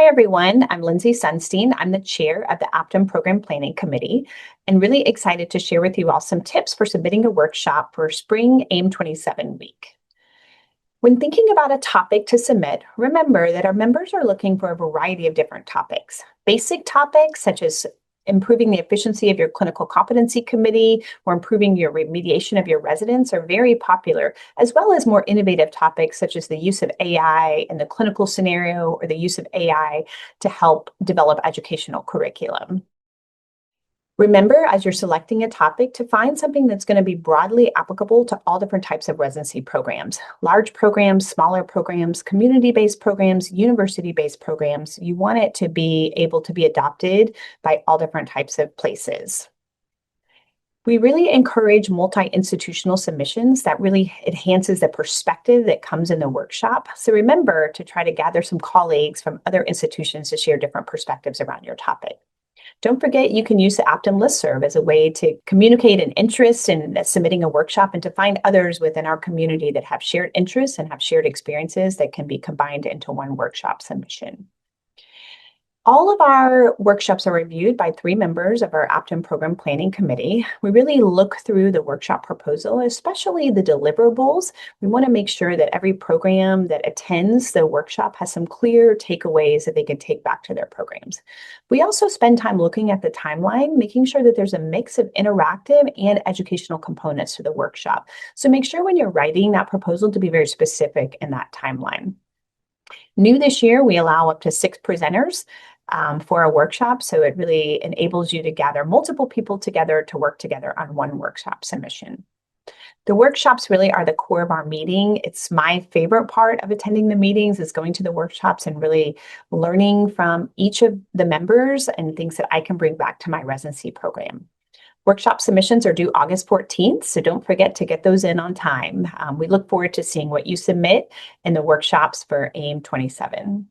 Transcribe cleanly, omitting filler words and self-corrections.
Hi, everyone. I'm Lindsay Sunstein. I'm the chair of the Optum Program Planning Committee and really excited to share with you all some tips for submitting a workshop for Spring AIM 27 week. When thinking about a topic to submit, remember that our members are looking for a variety of different topics. Basic topics such as improving the efficiency of your clinical competency committee or improving your remediation of your residents are very popular, as well as more innovative topics such as the use of AI in the clinical scenario or the use of AI to help develop educational curriculum. Remember, as you're selecting a topic, to find something that's going to be broadly applicable to all different types of residency programs, large programs, smaller programs, community-based programs, university-based programs. You want it to be able to be adopted by all different types of places. We really encourage multi-institutional submissions. That really enhances the perspective that comes in the workshop. So remember to try to gather some colleagues from other institutions to share different perspectives around your topic. Don't forget, you can use the Optum listserv as a way to communicate an interest in submitting a workshop and to find others within our community that have shared interests and have shared experiences that can be combined into one workshop submission. All of our workshops are reviewed by 3 members of our Optum Program Planning Committee. We really look through the workshop proposal, especially the deliverables. We want to make sure that every program that attends the workshop has some clear takeaways that they can take back to their programs. We also spend time looking at the timeline, making sure that there's a mix of interactive and educational components to the workshop. So make sure when you're writing that proposal to be very specific in that timeline. New this year, we allow up to 6 presenters for a workshop. So it really enables you to gather multiple people together to work together on one workshop submission. The workshops really are the core of our meeting. It's my favorite part of attending the meetings is going to the workshops and really learning from each of the members and things that I can bring back to my residency program. Workshop submissions are due August 14th, so don't forget to get those in on time. We look forward to seeing what you submit in the workshops for AIM 27.